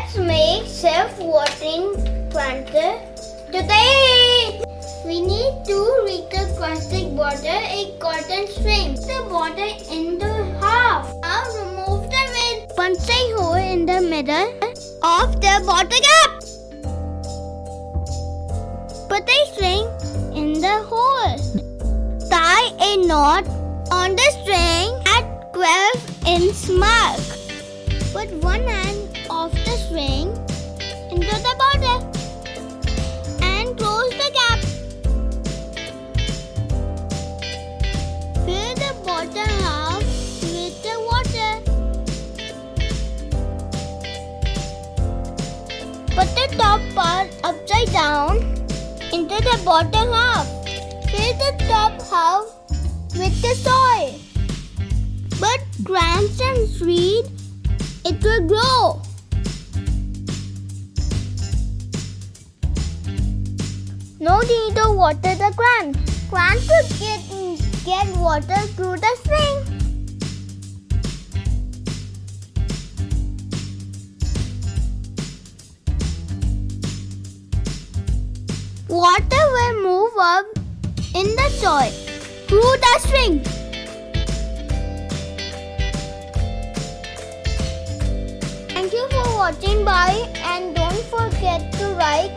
Let's make self-watering planter. Today, we need 2 liter plastic bottle, a cotton string. The bottle into half. Now remove the lid. Punch a hole in the middle of the bottle cap. Put a string in the hole. Tie a knot on the string at 12-inch mark. Put one end of the string into the bottle and close the cap. Fill the bottle half with the water. Put the top part upside down into the bottom half. Fill the top half with the soil. But plants and seed, it will grow. No need to water the plant. Plant will get water through the string. Water will move up in the soil through the string. Thank you for watching. Bye, and don't forget to like,